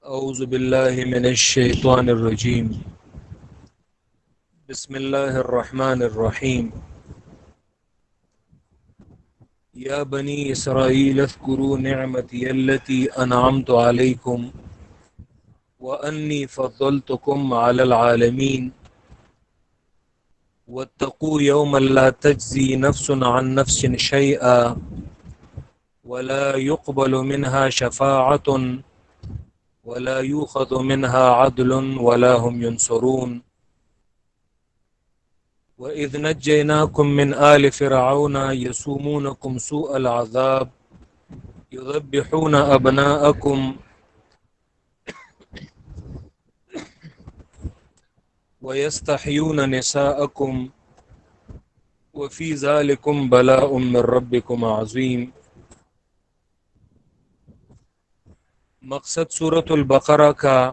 اعوذ باللہ من الشیطان الرجیم بسم اللہ الرحمن الرحیم یا بنی اسرائیل اذکروا نعمتی التي انعمت علیکم وانی فضلتکم علی العالمین واتقوا یوما لا تجزی نفس عن نفس شیئا ولا يقبل منها شفاعة ولا يؤخذ منها عدل ولا هم ينصرون وَإِذْ نَجَّيْنَاكُمْ مِنْ آلِ فِرْعَوْنَ يَسُومُونَكُمْ سُوءَ الْعَذَابِ يُذَبِّحُونَ أَبْنَاءَكُمْ وَيَسْتَحْيُونَ نِسَاءَكُمْ وَفِي ذَلِكُمْ بَلَاءٌ مِّن رَّبِّكُمْ عَظِيمٌ۔ مقصد سورۃ البقرہ کا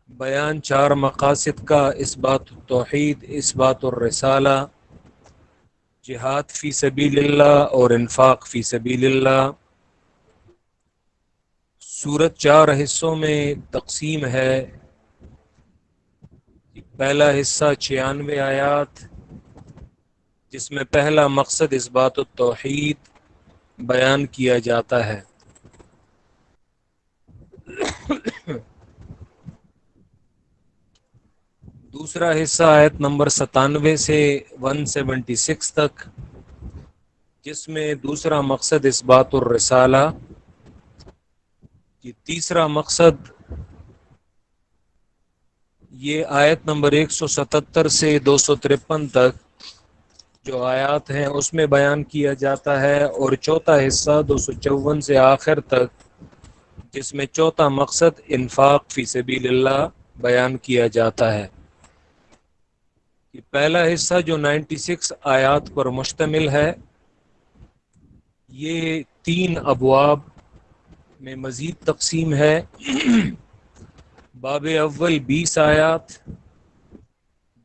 بیان چار مقاصد کا: اثبات التوحید، اثبات الرسالہ، جہاد فی سبیل اللہ اور انفاق فی سبیل اللہ۔ سورت چار حصوں میں تقسیم ہے۔ پہلا حصہ 96 آیات، جس میں پہلا مقصد اثبات التوحید بیان کیا جاتا ہے۔ دوسرا حصہ آیت نمبر 97 سے 176 تک، جس میں دوسرا مقصد اثبات الرسالہ، تیسرا مقصد یہ آیت نمبر 177 سے 253 تک جو آیات ہیں اس میں بیان کیا جاتا ہے، اور چوتھا حصہ 254 سے آخر تک، جس میں چوتھا مقصد انفاق فی سبیل اللہ بیان کیا جاتا ہے۔ پہلا حصہ جو 96 آیات پر مشتمل ہے، یہ 3 ابواب میں مزید تقسیم ہے۔ باب اول 20 آیات،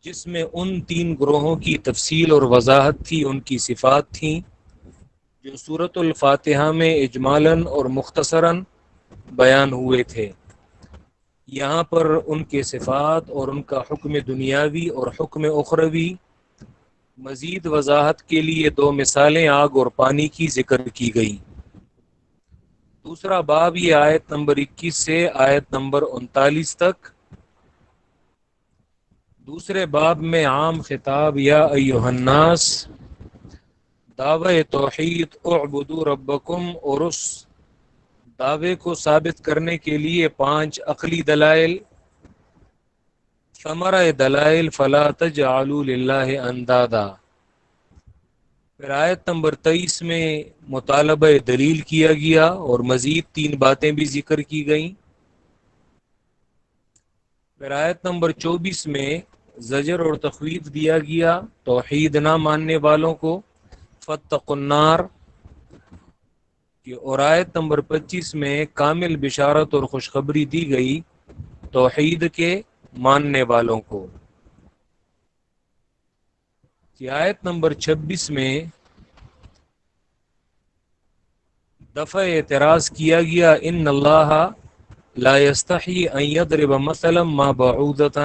جس میں ان 3 گروہوں کی تفصیل اور وضاحت تھی، ان کی صفات تھیں جو سورۃ الفاتحہ میں اجمالاً اور مختصراً بیان ہوئے تھے۔ یہاں پر ان کے صفات اور ان کا حکم دنیاوی اور حکم اخروی مزید وضاحت کے لیے 2 مثالیں آگ اور پانی کی ذکر کی گئی۔ دوسرا باب یہ آیت نمبر 21 سے آیت نمبر 39 تک۔ دوسرے باب میں عام خطاب یا ایھا الناس، دعوی توحید اعبدوا ربکم، اور اس دعوے کو ثابت کرنے کے لیے 5 عقلی دلائل، ثمرہ دلائل فلا تجعلوا للہ اندادا۔ پھر آیت نمبر 23 میں مطالبہ دلیل کیا گیا اور مزید 3 باتیں بھی ذکر کی گئیں۔ پھر آیت نمبر 24 میں زجر اور تخویف دیا گیا توحید نہ ماننے والوں کو، فاتقوا النار۔ اور آیت نمبر 25 میں کامل بشارت اور خوشخبری دی گئی توحید کے ماننے والوں کو۔ آیت نمبر 26 میں دفع اعتراض کیا گیا، ان اللہ لا یستحی ان یضرب مثلا ما بعودۃ،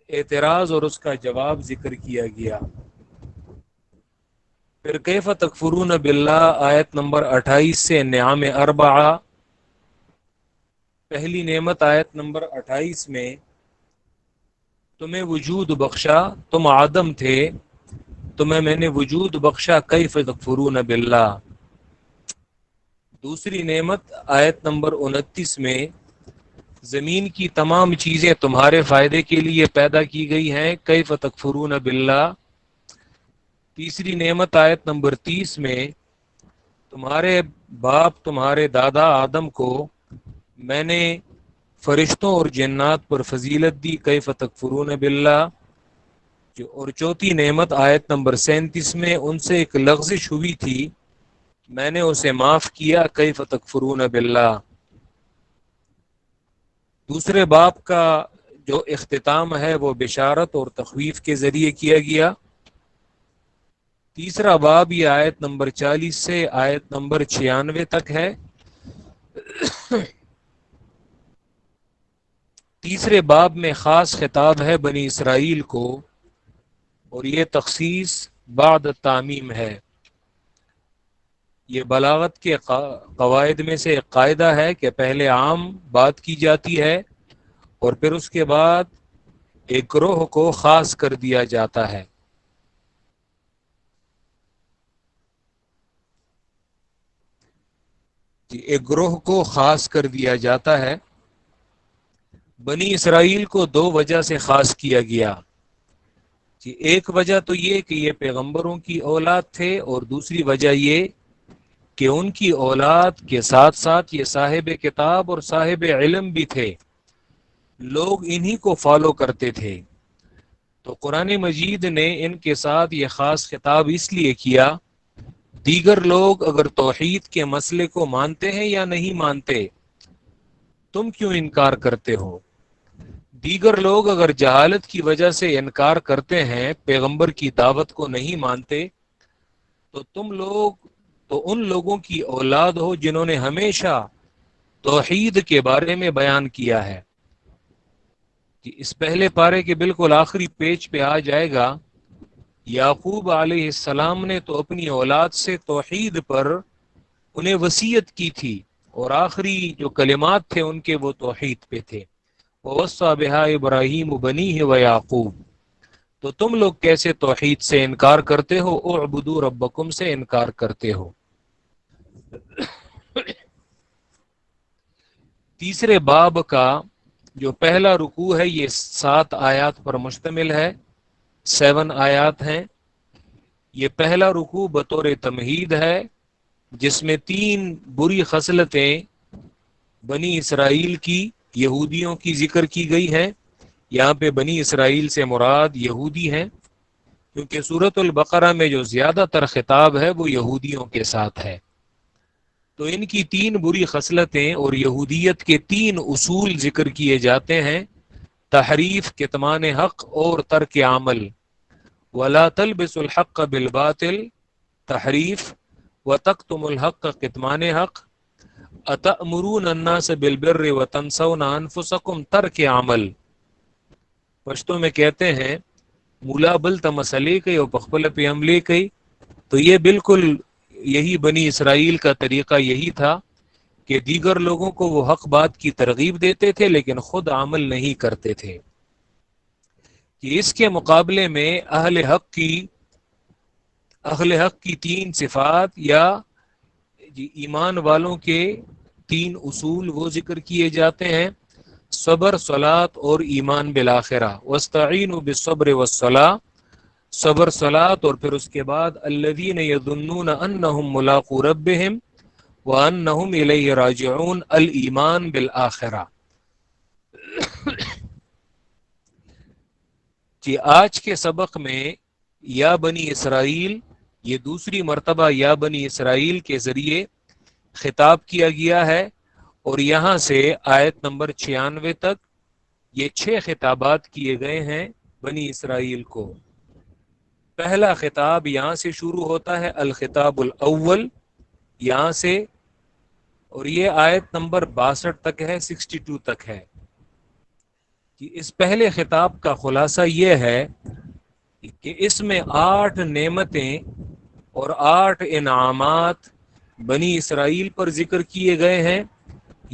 اعتراض اور اس کا جواب ذکر کیا گیا۔ پھر کیف تکفرون باللہ آیت نمبر 28 سے نعم اربعہ، پہلی نعمت آیت نمبر 28 میں تمہیں وجود بخشا، تم عدم تھے، تمہیں میں نے وجود بخشا، کیف تکفرون باللہ۔ دوسری نعمت آیت نمبر 29 میں زمین کی تمام چیزیں تمہارے فائدے کے لیے پیدا کی گئی ہیں، کیف تکفرون باللہ۔ تیسری نعمت آیت نمبر 30 میں تمہارے باپ تمہارے دادا آدم کو میں نے فرشتوں اور جنات پر فضیلت دی، کیف تکفرون باللہ۔ اور چوتھی نعمت آیت نمبر 37 میں ان سے ایک لغزش ہوئی تھی، میں نے اسے معاف کیا، کیف تکفرون باللہ۔ دوسرے باب کا جو اختتام ہے وہ بشارت اور تخویف کے ذریعے کیا گیا۔ تیسرا باب یہ آیت نمبر 40 سے آیت نمبر 96 تک ہے۔ تیسرے باب میں خاص خطاب ہے بنی اسرائیل کو، اور یہ تخصیص بعد تعمیم ہے۔ یہ بلاغت کے قواعد میں سے ایک قاعدہ ہے کہ پہلے عام بات کی جاتی ہے اور پھر اس کے بعد ایک گروہ کو خاص کر دیا جاتا ہے۔ ایک گروہ کو خاص کر دیا جاتا ہے۔ بنی اسرائیل کو دو وجہ سے خاص کیا گیا۔ ایک وجہ تو یہ کہ یہ پیغمبروں کی اولاد تھے، اور دوسری وجہ یہ کہ ان کی اولاد کے ساتھ ساتھ یہ صاحب کتاب اور صاحب علم بھی تھے، لوگ انہی کو فالو کرتے تھے۔ تو قرآن مجید نے ان کے ساتھ یہ خاص خطاب اس لیے کیا، دیگر لوگ اگر توحید کے مسئلے کو مانتے ہیں یا نہیں مانتے، تم کیوں انکار کرتے ہو؟ دیگر لوگ اگر جہالت کی وجہ سے انکار کرتے ہیں، پیغمبر کی دعوت کو نہیں مانتے، تو تم لوگ تو ان لوگوں کی اولاد ہو جنہوں نے ہمیشہ توحید کے بارے میں بیان کیا ہے۔ اس پہلے پارے کے بالکل آخری پیج پہ آ جائے گا، یعقوب علیہ السلام نے تو اپنی اولاد سے توحید پر انہیں وصیت کی تھی، اور آخری جو کلمات تھے ان کے وہ توحید پہ تھے، وَوَصَّى بِهَا إِبْرَاهِيمُ بَنِيهِ وَيَعْقُوبُ۔ تو تم لوگ کیسے توحید سے انکار کرتے ہو، اعبدوا ربکم سے انکار کرتے ہو۔ تیسرے باب کا جو پہلا رکوع ہے یہ 7 آیات پر مشتمل ہے، 7 آیات ہیں۔ یہ پہلا رکوع بطور تمہید ہے، جس میں 3 بری خصلتیں بنی اسرائیل کی، یہودیوں کی ذکر کی گئی ہیں۔ یہاں پہ بنی اسرائیل سے مراد یہودی ہیں، کیونکہ سورۃ البقرہ میں جو زیادہ تر خطاب ہے وہ یہودیوں کے ساتھ ہے۔ تو ان کی 3 بری خصلتیں اور یہودیت کے 3 اصول ذکر کیے جاتے ہیں: تحریف، کتمان حق اور ترک عمل۔ وَلَا تَلْبِسُوا الْحَقَّ بِالْبَاطِلِ تحریف، وَتَكْتُمُوا الْحَقَّ کتمان حق، أَتَأْمُرُونَ النَّاسَ بِالْبِرِّ وَتَنْسَوْنَ أَنفُسَكُمْ ترک عمل۔ پشتو میں کہتے ہیں مولا بل تمسلے کئی اور پخپل پہ عملے کئی۔ تو یہ بالکل یہی بنی اسرائیل کا طریقہ یہی تھا کہ دیگر لوگوں کو وہ حق بات کی ترغیب دیتے تھے لیکن خود عمل نہیں کرتے تھے۔ کہ اس کے مقابلے میں اہل حق کی 3 صفات یا ایمان والوں کے 3 اصول وہ ذکر کیے جاتے ہیں: صبر، صلاۃ اور ایمان بالآخرہ۔ واستعینوا بالصبر والصلاۃ، صبر، صلاۃ، اور پھر اس کے بعد الذین یظنون انہم ملاقو ربہم وانہم الیہ راجعون، الایمان بالآخرہ۔ کہ آج کے سبق میں یا بنی اسرائیل، یہ دوسری مرتبہ یا بنی اسرائیل کے ذریعے خطاب کیا گیا ہے، اور یہاں سے آیت نمبر 96 تک یہ 6 خطابات کیے گئے ہیں بنی اسرائیل کو۔ پہلا خطاب یہاں سے شروع ہوتا ہے، الخطاب الاول، یہاں سے، اور یہ آیت نمبر 62 تک ہے، 62 تک ہے۔ کہ اس پہلے خطاب کا خلاصہ یہ ہے کہ اس میں 8 نعمتیں اور 8 انعامات بنی اسرائیل پر ذکر کیے گئے ہیں۔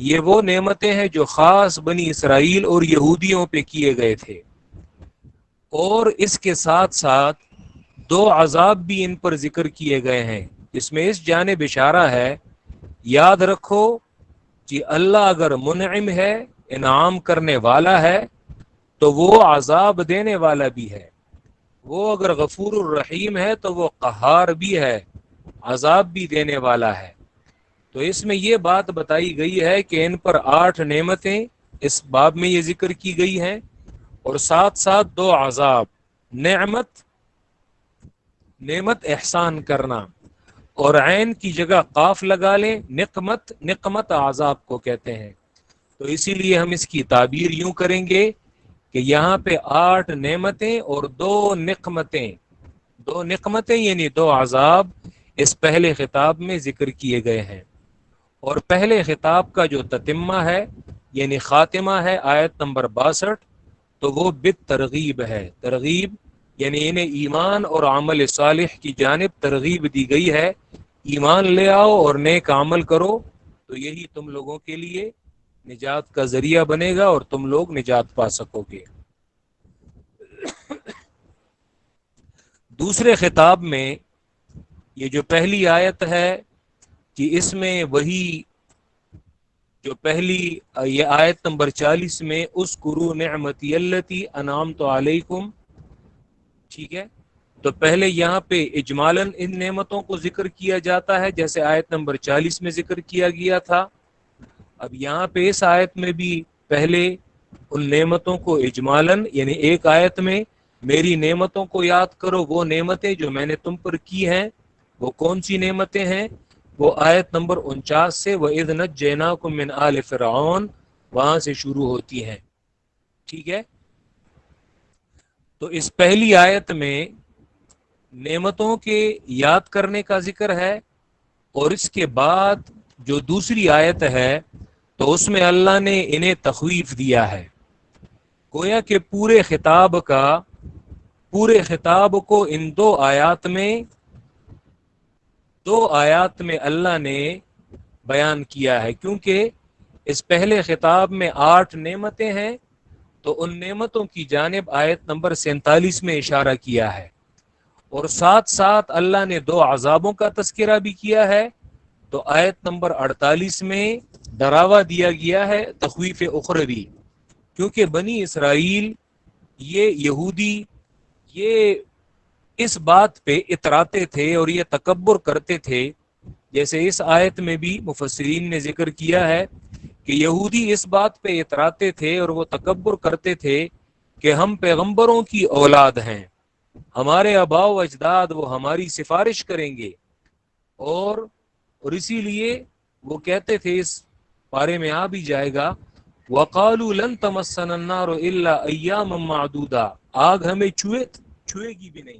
یہ وہ نعمتیں ہیں جو خاص بنی اسرائیل اور یہودیوں پہ کیے گئے تھے، اور اس کے ساتھ ساتھ 2 عذاب بھی ان پر ذکر کیے گئے ہیں، جس میں اس جانب اشارہ ہے، یاد رکھو کہ اللہ اگر منعم ہے، انعام کرنے والا ہے، تو وہ عذاب دینے والا بھی ہے۔ وہ اگر غفور الرحیم ہے تو وہ قہار بھی ہے، عذاب بھی دینے والا ہے۔ تو اس میں یہ بات بتائی گئی ہے کہ ان پر 8 نعمتیں اس باب میں یہ ذکر کی گئی ہیں، اور ساتھ ساتھ 2 عذاب، نعمت احسان کرنا، اور عین کی جگہ قاف لگا لیں، نقمت عذاب کو کہتے ہیں۔ تو اسی لیے ہم اس کی تعبیر یوں کریں گے کہ یہاں پہ 8 نعمتیں اور 2 نقمتیں دو نقمتیں یعنی دو عذاب اس پہلے خطاب میں ذکر کیے گئے ہیں، اور پہلے خطاب کا جو تتمہ ہے یعنی خاتمہ ہے آیت نمبر 62، تو وہ بالترغیب ہے۔ ترغیب یعنی انہیں ایمان اور عمل صالح کی جانب ترغیب دی گئی ہے، ایمان لے آؤ اور نیک عمل کرو، تو یہی تم لوگوں کے لیے نجات کا ذریعہ بنے گا اور تم لوگ نجات پا سکو گے۔ دوسرے خطاب میں یہ جو پہلی آیت ہے کہ اس میں وہی جو پہلی یہ آیت نمبر 40 میں اذکروا نعمتی التی انعمت علیکم، ٹھیک ہے، تو پہلے یہاں پہ اجمالاً ان نعمتوں کو ذکر کیا جاتا ہے جیسے آیت نمبر 40 میں ذکر کیا گیا تھا۔ اب یہاں پہ اس آیت میں بھی پہلے ان نعمتوں کو اجمالاً یعنی ایک آیت میں میری نعمتوں کو یاد کرو، وہ نعمتیں جو میں نے تم پر کی ہیں وہ کون سی نعمتیں ہیں، وہ آیت نمبر 49 سے وَإِذْ نَجَّيْنَاكُمْ مِنْ آلِ فِرْعَوْنَ وہاں سے شروع ہوتی ہیں، ٹھیک ہے۔ تو اس پہلی آیت میں نعمتوں کے یاد کرنے کا ذکر ہے، اور اس کے بعد جو دوسری آیت ہے تو اس میں اللہ نے انہیں تخویف دیا ہے، گویا کہ پورے خطاب کو ان دو آیات میں اللہ نے بیان کیا ہے، کیونکہ اس پہلے خطاب میں 8 نعمتیں ہیں، تو ان نعمتوں کی جانب آیت نمبر 47 میں اشارہ کیا ہے، اور ساتھ ساتھ اللہ نے 2 عذابوں کا تذکرہ بھی کیا ہے، تو آیت نمبر 48 میں ڈراوا دیا گیا ہے تخویف اخروی، کیونکہ بنی اسرائیل یہ یہودی یہ اس بات پہ اتراتے تھے اور یہ تکبر کرتے تھے، جیسے اس آیت میں بھی مفسرین نے ذکر کیا ہے کہ یہودی اس بات پہ اتراتے تھے اور وہ تکبر کرتے تھے کہ ہم پیغمبروں کی اولاد ہیں، ہمارے آباء و اجداد وہ ہماری سفارش کریں گے، اور اسی لیے وہ کہتے تھے، اس بارے میں آ بھی جائے گا، وَقَالُوا لَن تَمَسَّنَا النَّارُ إِلَّا أَيَّامًا مَّعْدُودًا، آگ ہمیں چھوئے گی بھی نہیں۔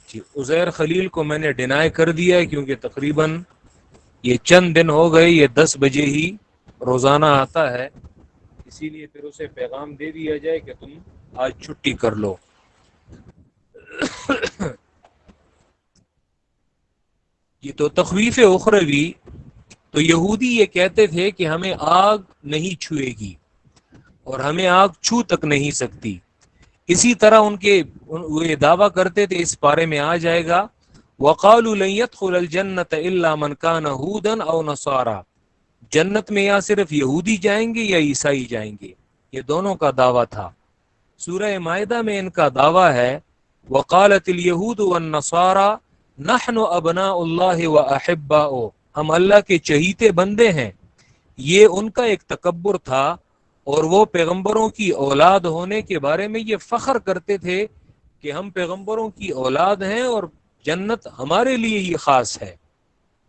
جی عزیر خلیل کو میں نے ڈینائی کر دیا ہے، کیونکہ تقریباً یہ چند دن ہو گئے، یہ 10 بجے ہی روزانہ آتا ہے، اسی لیے پھر اسے پیغام دے دیا جائے کہ تم آج چھٹی کر لو۔ یہ تو تخویف اخروی، تو یہودی یہ کہتے تھے کہ ہمیں آگ نہیں چھوئے گی اور ہمیں آگ چھو تک نہیں سکتی، اسی طرح وہ یہ دعویٰ کرتے تھے، اس بارے میں آ جائے گا، وَقَالُوا لَن يَدْخُلَ الْجَنَّةَ إِلَّا مَنْ كَانَ هُودًا أَوْ نَصَارَىٰ، جنت میں یا صرف یہودی جائیں گے یا عیسائی جائیں گے، یہ دونوں کا دعویٰ تھا۔ سورہ مائدہ میں ان کا دعویٰ ہے، وَقَالَتِ الْيَهُودُ وَالنَّصَارَىٰ نَحْنُ أَبْنَاءُ اللَّهِ وَأَحِبَّاؤُهُ، ہم اللہ کے چہیتے بندے ہیں، یہ ان کا ایک تکبر تھا، اور وہ پیغمبروں کی اولاد ہونے کے بارے میں یہ فخر کرتے تھے کہ ہم پیغمبروں کی اولاد ہیں اور جنت ہمارے لیے ہی خاص ہے۔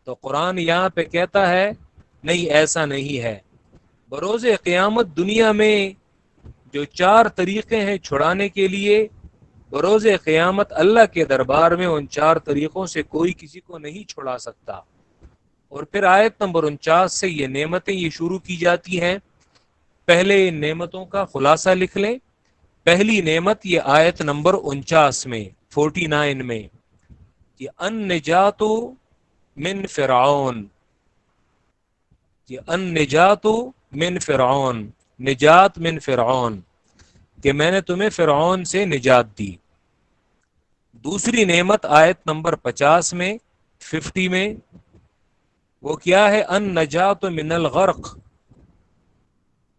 تو قرآن یہاں پہ کہتا ہے نہیں، ایسا نہیں ہے، بروز قیامت دنیا میں جو 4 طریقے ہیں چھڑانے کے لیے، بروز قیامت اللہ کے دربار میں ان 4 طریقوں سے کوئی کسی کو نہیں چھڑا سکتا۔ اور پھر آیت نمبر 49 سے یہ نعمتیں یہ شروع کی جاتی ہیں۔ پہلے ان نعمتوں کا خلاصہ لکھ لیں۔ پہلی نعمت یہ آیت نمبر 49 میں 49 میں کہ النجات من فرعون، کہ النجات من فرعون، نجات من فرعون، کہ میں نے تمہیں فرعون سے نجات دی۔ دوسری نعمت آیت نمبر 50 میں 50 میں وہ کیا ہے، النجات من الغرق،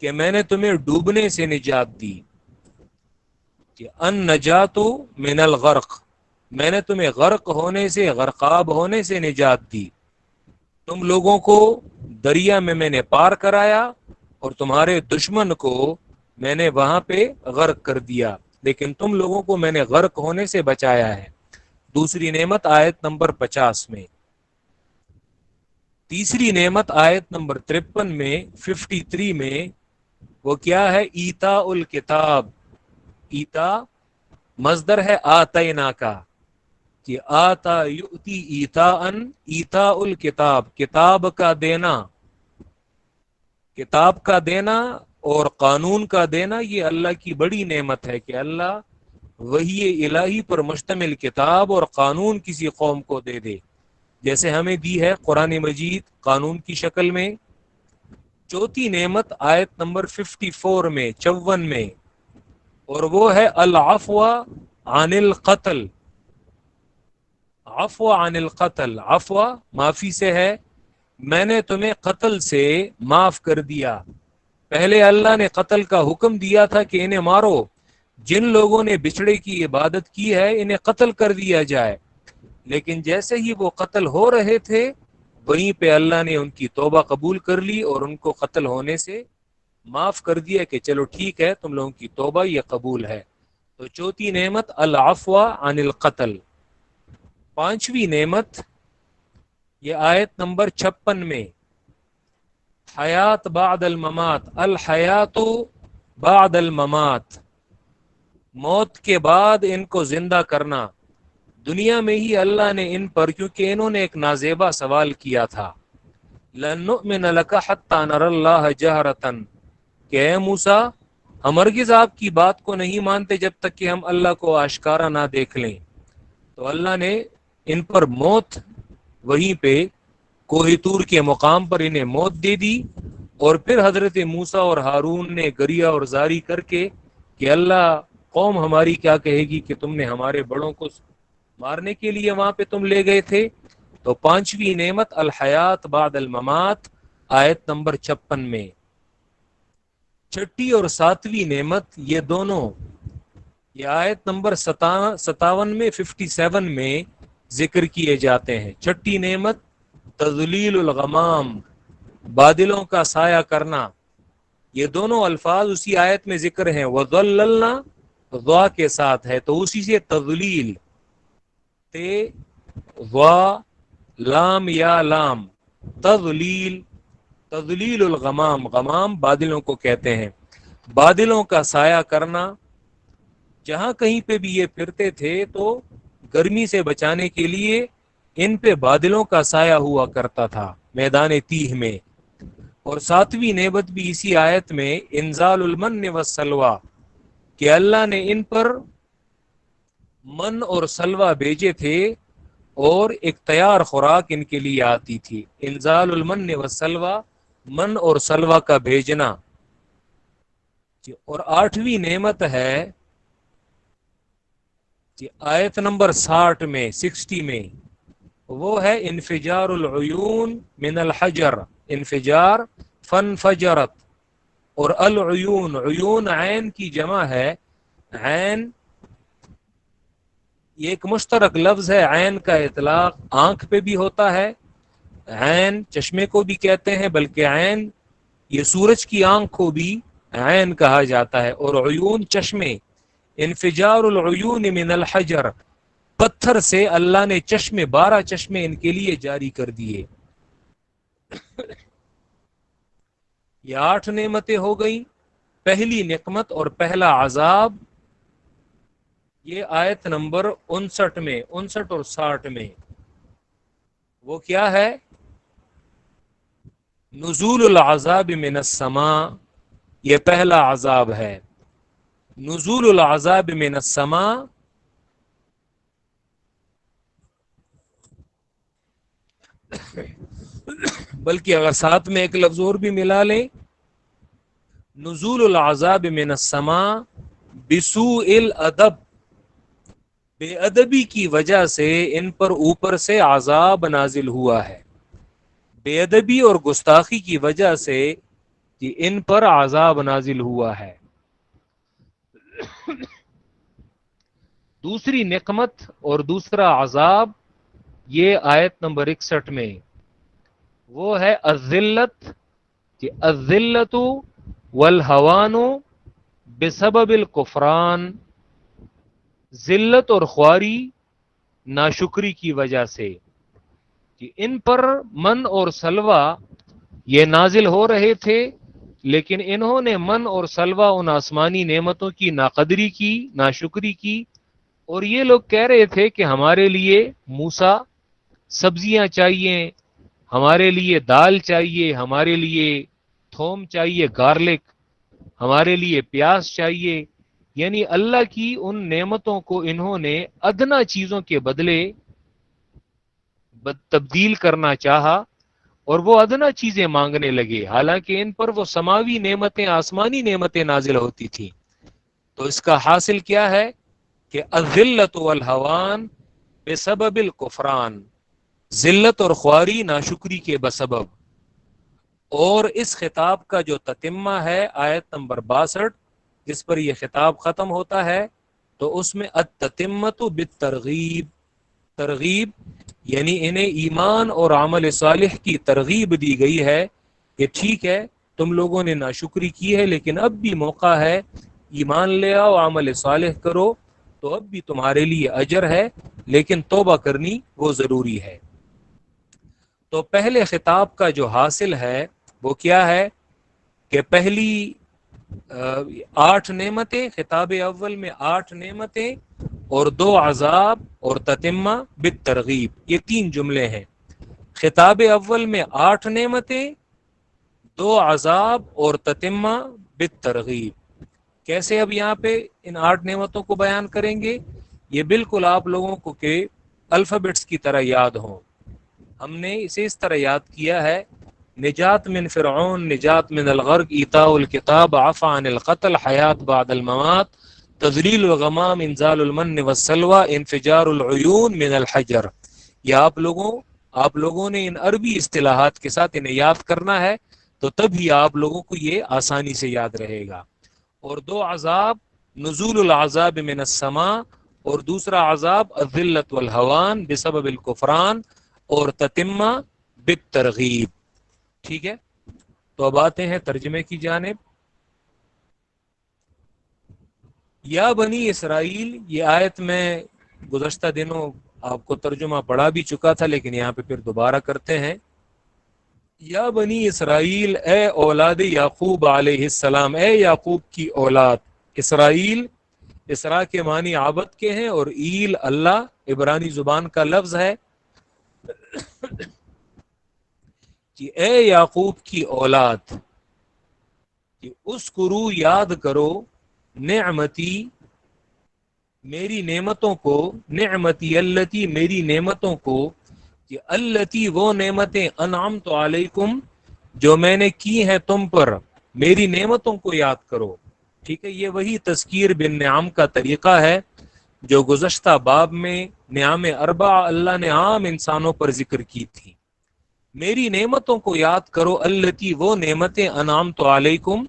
کہ میں نے تمہیں ڈوبنے سے نجات دی، کہ النجات من الغرق، میں نے تمہیں غرق ہونے سے، غرقاب ہونے سے نجات دی، تم لوگوں کو دریا میں نے پار کرایا اور تمہارے دشمن کو میں نے وہاں پہ غرق کر دیا، لیکن تم لوگوں کو میں نے غرق ہونے سے بچایا ہے۔ دوسری نعمت آیت نمبر 50 میں۔ تیسری نعمت آیت نمبر 53 میں 53 میں وہ کیا ہے؟ ایتا الکتاب. ایتا مصدر ہے آتینا کا، کہ آتا یؤتی ایتا ان، ایتا الکتاب، کتاب کا دینا، کتاب کا دینا اور قانون کا دینا یہ اللہ کی بڑی نعمت ہے کہ اللہ وحی الہی پر مشتمل کتاب اور قانون کسی قوم کو دے دے، جیسے ہمیں دی ہے قرآن مجید قانون کی شکل میں. چوتھی نعمت آیت نمبر 54 میں، 54 میں، اور وہ ہے العفو عن القتل. عفو عن القتل، عفو معافی سے ہے، میں نے تمہیں قتل سے معاف کر دیا. پہلے اللہ نے قتل کا حکم دیا تھا کہ انہیں مارو، جن لوگوں نے بچڑے کی عبادت کی ہے انہیں قتل کر دیا جائے. لیکن جیسے ہی وہ قتل ہو رہے تھے وہیں پہ اللہ نے ان کی توبہ قبول کر لی اور ان کو قتل ہونے سے معاف کر دیا کہ چلو ٹھیک ہے تم لوگوں کی توبہ یہ قبول ہے. تو چوتھی نعمت العفو عن القتل. پانچویں نعمت یہ آیت نمبر 56 میں، حیات بعد الممات، الحیات بعد الممات، موت کے بعد ان کو زندہ کرنا. دنیا میں ہی اللہ نے ان پر، کیونکہ انہوں نے ایک نازیبا سوال کیا تھا، لن نؤمن لک حتی نری اللہ جہرۃ، کہ اے موسیٰ ہم ہرگز آپ کی بات کو نہیں مانتے جب تک کہ ہم اللہ کو آشکارا نہ دیکھ لیں. تو اللہ نے ان پر موت وہیں پہ کوہ طور کے مقام پر انہیں موت دے دی، اور پھر حضرت موسیٰ اور ہارون نے گریہ اور زاری کر کے کہ اللہ قوم ہماری کیا کہے گی کہ تم نے ہمارے بڑوں کو مارنے کے لیے وہاں پہ تم لے گئے تھے. تو پانچویں نعمت الحیات بعد الممات آیت نمبر 56 میں. چھٹی اور ساتویں نعمت یہ دونوں یہ آیت نمبر 57 میں 57 میں ذکر کیے جاتے ہیں. چھٹی نعمت تذلیل الغمام، بادلوں کا سایہ کرنا. یہ دونوں الفاظ اسی آیت میں ذکر ہیں، وَظَلَّلْنَا ضا کے ساتھ ہے تو اسی سے تذلیل، تے ضا لام یا لام، تذلیل، تذلیل الغمام، غمام بادلوں کو کہتے ہیں، بادلوں کا سایہ کرنا. جہاں کہیں پہ بھی یہ پھرتے تھے تو گرمی سے بچانے کے لیے ان پہ بادلوں کا سایہ ہوا کرتا تھا میدان تیہ میں. اور ساتویں نعمت بھی اسی آیت میں انزال المن والسلوى، کہ اللہ نے ان پر من اور سلوہ بھیجے تھے اور ایک تیار خوراک ان کے لیے آتی تھی. انزال المن والسلوى، من اور سلوہ کا بھیجنا. اور آٹھویں نعمت ہے آیت نمبر 60 میں، 60 میں، وہ ہے انفجار العیون من الحجر، انفجار فانفجرت. اور العیون، عیون عین کی جمع ہے، عین یہ ایک مشترک لفظ ہے. عین کا اطلاق آنکھ پہ بھی ہوتا ہے، عین چشمے کو بھی کہتے ہیں، بلکہ عین یہ سورج کی آنکھ کو بھی عین کہا جاتا ہے، اور عیون چشمے. انفجار العیون من الحجر، پتھر سے اللہ نے چشمے، 12 چشمے ان کے لیے جاری کر دیے. یہ 8 نعمتیں ہو گئیں. پہلی نعمت اور پہلا عذاب یہ آیت نمبر 59 میں، 59 اور 60 میں. وہ کیا ہے؟ نزول العذاب من السماء، یہ پہلا عذاب ہے. نزول العذاب من السماء، بلکہ اگر ساتھ میں ایک لفظ اور بھی ملا لیں، نزول العذاب من السماء بسوء الادب، بے ادبی کی وجہ سے ان پر اوپر سے عذاب نازل ہوا ہے. بے ادبی اور گستاخی کی وجہ سے کہ ان پر عذاب نازل ہوا ہے. دوسری نقمت اور دوسرا عذاب یہ آیت نمبر 61 میں، وہ ہے الذلت، کہ الذلت والہوان بسبب الکفران، ذلت اور خواری ناشکری کی وجہ سے. کہ ان پر من اور سلوہ یہ نازل ہو رہے تھے لیکن انہوں نے من اور سلوہ ان آسمانی نعمتوں کی ناقدری کی، ناشکری کی، اور یہ لوگ کہہ رہے تھے کہ ہمارے لیے موسیٰ سبزیاں چاہیے، ہمارے لیے دال چاہیے، ہمارے لیے تھوم چاہیے، گارلک، ہمارے لیے پیاز چاہیے، یعنی اللہ کی ان نعمتوں کو انہوں نے ادنا چیزوں کے بدلے تبدیل کرنا چاہا اور وہ ادنا چیزیں مانگنے لگے، حالانکہ ان پر وہ سماوی نعمتیں، آسمانی نعمتیں نازل ہوتی تھیں۔ تو اس کا حاصل کیا ہے کہ الذلت والہوان بسبب الکفران، ذلت اور خواری ناشکری کے بسبب۔ اور اس خطاب کا جو تتمہ ہے آیت نمبر 62 جس پر یہ خطاب ختم ہوتا ہے، تو اس میں التتمۃ بالترغیب، ترغیب یعنی انہیں ایمان اور عمل صالح کی ترغیب دی گئی ہے کہ ٹھیک ہے تم لوگوں نے ناشکری کی ہے لیکن اب بھی موقع ہے، ایمان لے آؤ، عمل صالح کرو، تو اب بھی تمہارے لیے اجر ہے، لیکن توبہ کرنی وہ ضروری ہے۔ تو پہلے خطاب کا جو حاصل ہے وہ کیا ہے کہ پہلی 8 نعمتیں، خطاب اول میں 8 نعمتیں اور 2 عذاب اور تتمہ بالترغیب، یہ 3 جملے ہیں۔ خطاب اول میں 8 نعمتیں، 2 عذاب اور تتمہ بالترغیب۔ کیسے اب یہاں پہ ان 8 نعمتوں کو بیان کریں گے؟ یہ بالکل آپ لوگوں کو کہ الفابیٹس کی طرح یاد ہوں۔ ہم نے اسے اس طرح یاد کیا ہے: نجات من فرعون، نجات من الغرق، ایتاء الکتاب، عفو عن القتل، حیات بعد الممات، تذلیل الغمام، انزال المن والسلوى، انفجار العیون من الحجر۔ یہ آپ لوگوں نے ان عربی اصطلاحات کے ساتھ انہیں یاد کرنا ہے، تو تب ہی آپ لوگوں کو یہ آسانی سے یاد رہے گا۔ اور 2 عذاب: نزول العذاب من السماء، اور دوسرا عذاب الذلت والہوان بسبب الکفران، اور تتمہ بالترغیب۔ ٹھیک ہے، تو اب آتے ہیں ترجمے کی جانب۔ یا بنی اسرائیل، یہ آیت میں گزشتہ دنوں آپ کو ترجمہ پڑھا بھی چکا تھا، لیکن یہاں پہ پھر دوبارہ کرتے ہیں۔ یا بنی اسرائیل، اے اولاد یعقوب علیہ السلام، اے یعقوب کی اولاد۔ اسرائیل، اسرا کے معنی عبد کے ہیں، اور ایل اللہ عبرانی زبان کا لفظ ہے۔ کہ اے یعقوب کی اولاد، کہ اذکرو، یاد کرو، نعمتی، میری نعمتوں کو، نعمتی التی، میری نعمتوں کو، کہ التی، وہ نعمتیں، انعمت علیکم، جو میں نے کی ہیں تم پر، میری نعمتوں کو یاد کرو۔ ٹھیک ہے، یہ وہی تذکیر بالنعم کا طریقہ ہے جو گزشتہ باب میں نعم اربع اللہ نے عام انسانوں پر ذکر کی تھی۔ میری نعمتوں کو یاد کرو، التی، وہ نعمتیں، انعمت علیکم،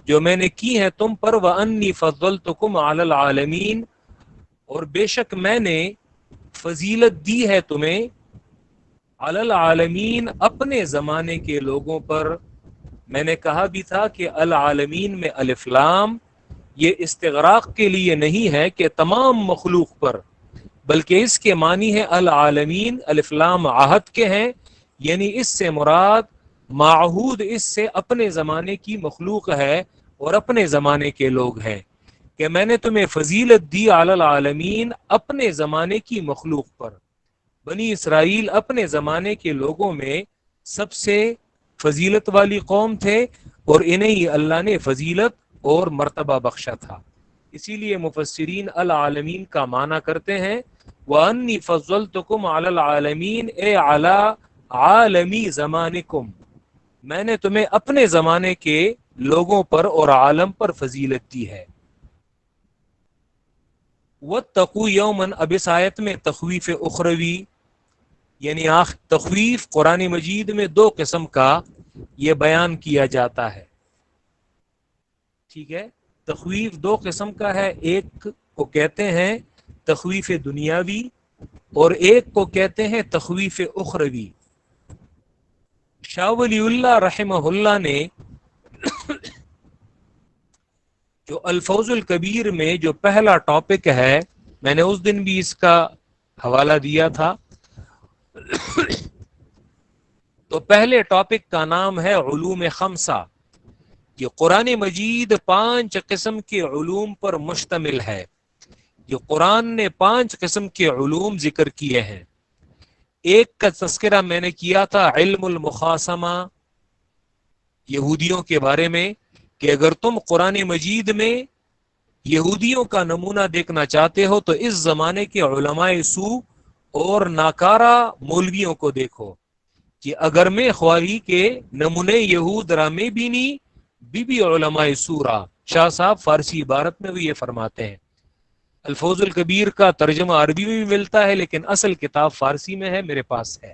جو میں نے کی ہیں تم پر، وانی فضلتکم علی العالمین، اور بے شک میں نے فضیلت دی ہے تمہیں، علی العالمین، اپنے زمانے کے لوگوں پر۔ میں نے کہا بھی تھا کہ العالمین میں الف لام یہ استغراق کے لیے نہیں ہے کہ تمام مخلوق پر، بلکہ اس کے معنی ہے العالمین، الف لام عہد کے ہیں، یعنی اس سے مراد معہود، اس سے اپنے زمانے کی مخلوق ہے اور اپنے زمانے کے لوگ ہیں، کہ میں نے تمہیں فضیلت دی علی العالمین، اپنے زمانے کی مخلوق پر۔ بنی اسرائیل اپنے زمانے کے لوگوں میں سب سے فضیلت والی قوم تھے، اور انہیں ہی اللہ نے فضیلت اور مرتبہ بخشا تھا۔ اسی لیے مفسرین العالمین کا معنی کرتے ہیں وَأَنِّي فَضَّلْتُكُمْ عَلَى الْعَالَمِينَ، اے عَلَى عالمی زمانکم، میں نے تمہیں اپنے زمانے کے لوگوں پر اور عالم پر فضیلت دی ہے۔ وَاتَّقُوا يَوْمًا، اب اس آیت میں تخویف اخروی، یعنی تخویف قرآن مجید میں 2 قسم کا یہ بیان کیا جاتا ہے۔ ٹھیک ہے، تخویف 2 قسم کا ہے، ایک کو کہتے ہیں تخویف دنیاوی، اور ایک کو کہتے ہیں تخویف اخروی۔ شاہ ولی اللہ رحمہ اللہ نے جو الفوز الکبیر میں جو پہلا ٹاپک ہے، میں نے اس دن بھی اس کا حوالہ دیا تھا، تو پہلے ٹاپک کا نام ہے علوم خمسہ، یہ قرآن مجید 5 قسم کے علوم پر مشتمل ہے. یہ قرآن نے 5 قسم کے علوم ذکر کیے ہیں. ایک کا تذکرہ میں نے کیا تھا، علم المخاصمہ، یہودیوں کے بارے میں، کہ اگر تم قرآن مجید میں یہودیوں کا نمونہ دیکھنا چاہتے ہو تو اس زمانے کے علماء سو اور ناکارہ مولویوں کو دیکھو کہ اگر میں خواہی کے نمونے یہود را میں بینی بی علماء سورا. شاہ صاحب فارسی عبارت میں بھی یہ فرماتے ہیں. الفوز الکبیر کا ترجمہ عربی میں بھی ملتا ہے لیکن اصل کتاب فارسی میں ہے، میرے پاس ہے.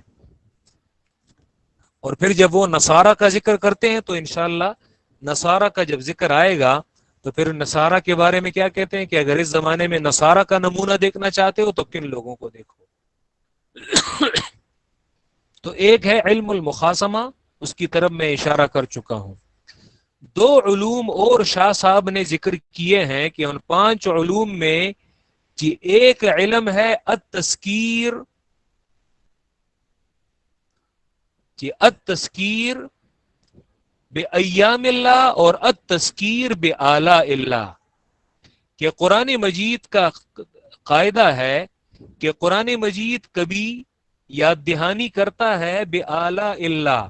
اور پھر جب وہ نصارہ کا ذکر کرتے ہیں تو انشاءاللہ نصارہ کا جب ذکر آئے گا تو پھر نصارہ کے بارے میں کیا کہتے ہیں کہ اگر اس زمانے میں نصارہ کا نمونہ دیکھنا چاہتے ہو تو کن لوگوں کو دیکھو. تو ایک ہے علم المخاصمہ، اس کی طرف میں اشارہ کر چکا ہوں. 2 علوم اور شاہ صاحب نے ذکر کیے ہیں کہ ان 5 علوم میں جی ایک علم ہے التذکیر، جی التذکیر بایام اللہ اور التذکیر بآلاء اللہ. کہ قرآن مجید کا قاعدہ ہے کہ قرآن مجید کبھی یاد دہانی کرتا ہے بآلاء اللہ،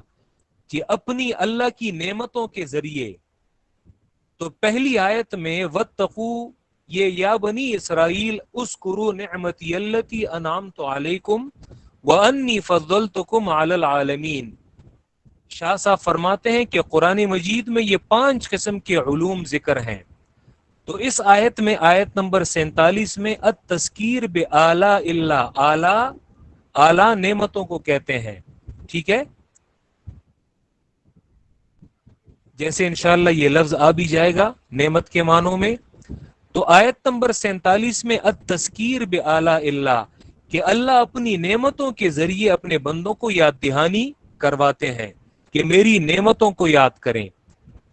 کہ اپنی اللہ کی نعمتوں کے ذریعے. تو پہلی آیت میں واتقوا، یہ یا بنی اسرائیل اذکروا نعمتی التی انعمت علیکم وانی فضلتکم علی العالمین. شاہ صاحب فرماتے ہیں کہ قرآن مجید میں یہ 5 قسم کے علوم ذکر ہیں. تو اس آیت میں آیت نمبر 47 میں التذکیر بآلاء اللہ، اعلیٰ نعمتوں کو کہتے ہیں. ٹھیک ہے، جیسے انشاءاللہ یہ لفظ آ بھی جائے گا نعمت کے معنوں میں. تو آیت نمبر 47 میں التذکیر بآلاء اللہ، کہ اللہ اپنی نعمتوں کے ذریعے اپنے بندوں کو یاد دہانی کرواتے ہیں کہ میری نعمتوں کو یاد کریں.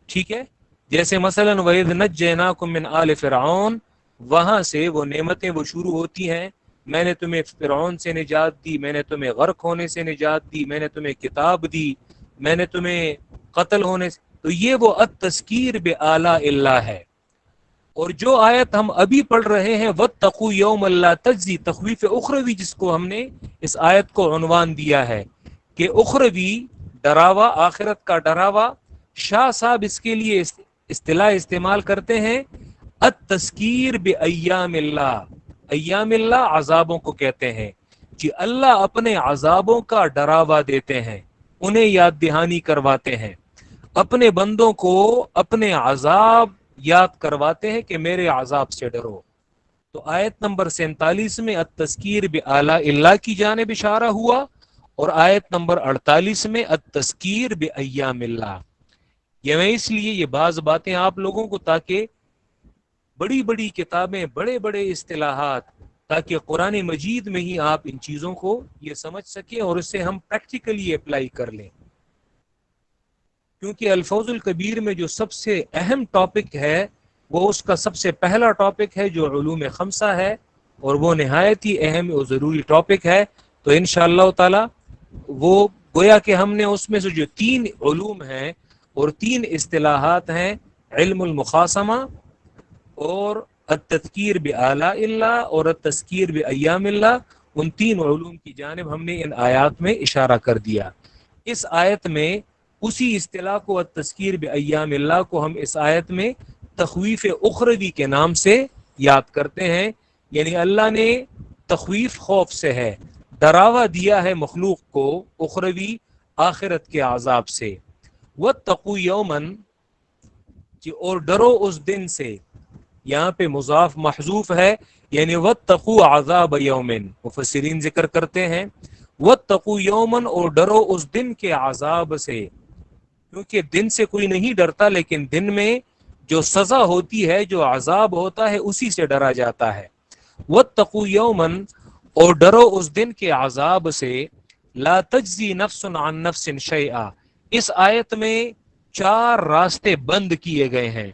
ٹھیک ہے، جیسے مثلا وَإِذْ نَجَّيْنَاكُمْ مِنْ آلِ فِرْعَوْنَ، وہاں سے وہ نعمتیں وہ شروع ہوتی ہیں. میں نے تمہیں فرعون سے نجات دی، میں نے تمہیں غرق ہونے سے نجات دی، میں نے تمہیں کتاب دی، میں نے تمہیں قتل ہونے سے. تو یہ وہ التذکیر بآلاء اللہ ہے. اور جو آیت ہم ابھی پڑھ رہے ہیں واتقوا یوم لا تجزی، تخویف اخروی جس کو ہم نے اس آیت کو عنوان دیا ہے کہ اخروی ڈراوا، آخرت کا ڈراوا. شاہ صاحب اس کے لیے اصطلاح استعمال کرتے ہیں التذکیر بایام اللہ. ایام اللہ عذابوں کو کہتے ہیں کہ اللہ اپنے عذابوں کا ڈراوا دیتے ہیں، انہیں یاد دہانی کرواتے ہیں، اپنے بندوں کو اپنے عذاب یاد کرواتے ہیں کہ میرے عذاب سے ڈرو. تو آیت نمبر 47 میں التذکیر بآلاء اللہ کی جانب اشارہ ہوا، اور آیت نمبر 48 میں التذکیر بایام اللہ. یہ میں اس لیے یہ بعض باتیں آپ لوگوں کو، تاکہ بڑی بڑی کتابیں، بڑے بڑے اصطلاحات، تاکہ قرآن مجید میں ہی آپ ان چیزوں کو یہ سمجھ سکیں اور اسے ہم پریکٹیکلی اپلائی کر لیں. کیونکہ الفوز الکبیر میں جو سب سے اہم ٹاپک ہے وہ اس کا سب سے پہلا ٹاپک ہے جو علوم خمسہ ہے، اور وہ نہایت ہی اہم اور ضروری ٹاپک ہے. تو انشاءاللہ تعالی وہ گویا کہ ہم نے اس میں سے جو 3 علوم ہیں اور 3 اصطلاحات ہیں، علم المخاصمہ اور التذکیر بآلاء اللہ اور التذکیر بایام اللہ، ان 3 علوم کی جانب ہم نے ان آیات میں اشارہ کر دیا. اس آیت میں اسی اصطلاح کو التذکیر بایام اللہ کو ہم اس آیت میں تخویف اخروی کے نام سے یاد کرتے ہیں. یعنی اللہ نے تخویف، خوف سے ہے، ڈراوا دیا ہے مخلوق کو اخروی آخرت کے عذاب سے. واتقوا یوما، اور ڈرو اس دن سے. یہاں پہ مضاف محذوف ہے، یعنی واتقوا عذاب یوم، مفسرین ذکر کرتے ہیں واتقوا یوما، اور ڈرو اس دن کے عذاب سے. کیونکہ دن سے کوئی نہیں ڈرتا، لیکن دن میں جو سزا ہوتی ہے، جو عذاب ہوتا ہے، اسی سے ڈرا جاتا ہے. واتقوا یوما، اور ڈرو اس دن کے عذاب سے. لا تجزی نفس عن نفس شیئا، اس آیت میں 4 راستے بند کیے گئے ہیں.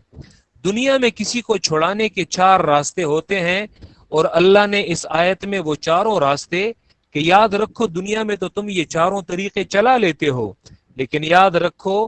دنیا میں کسی کو چھڑانے کے 4 راستے ہوتے ہیں، اور اللہ نے اس آیت میں وہ 4 راستے کہ یاد رکھو دنیا میں تو تم یہ 4 طریقے چلا لیتے ہو، لیکن یاد رکھو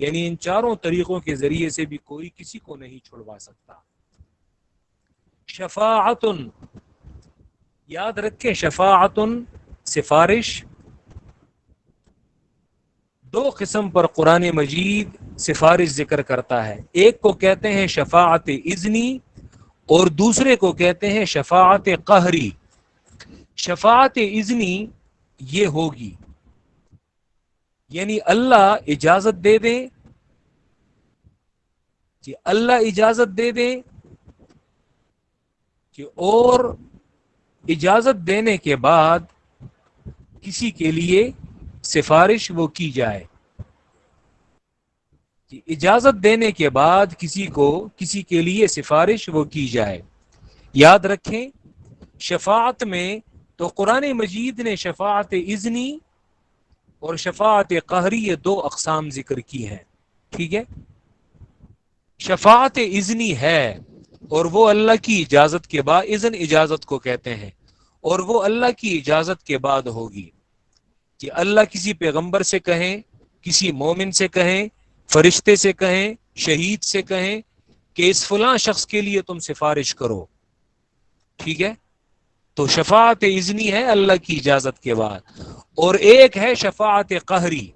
یعنی ان چاروں طریقوں کے ذریعے سے بھی کوئی کسی کو نہیں چھڑوا سکتا۔ شفاعتن، یاد رکھیں شفاعتن سفارش، دو قسم پر قرآن مجید سفارش ذکر کرتا ہے، ایک کو کہتے ہیں شفاعت اذنی اور دوسرے کو کہتے ہیں شفاعت قہری۔ شفاعت اذنی یہ ہوگی یعنی اللہ اجازت دے دیں، کہ اللہ اجازت دے دیں کہ اور اجازت دینے کے بعد کسی کے لیے سفارش وہ کی جائے، کہ اجازت دینے کے بعد کسی کے لیے سفارش وہ کی جائے۔ یاد رکھیں شفاعت میں تو قرآن مجید نے شفاعت اذنی اور شفاعت قہری یہ دو اقسام ذکر کی ہیں، ٹھیک ہے۔ شفاعت اذنی ہے اور وہ اللہ کی اجازت کے بعد، اذن اجازت کو کہتے ہیں، اور وہ اللہ کی اجازت کے بعد ہوگی، کہ اللہ کسی پیغمبر سے کہیں، کسی مومن سے کہیں، فرشتے سے کہیں، شہید سے کہیں کہ اس فلاں شخص کے لیے تم سفارش کرو، ٹھیک ہے۔ تو شفاعت اذنی ہے اللہ کی اجازت کے بعد، اور ایک ہے شفاعت قہری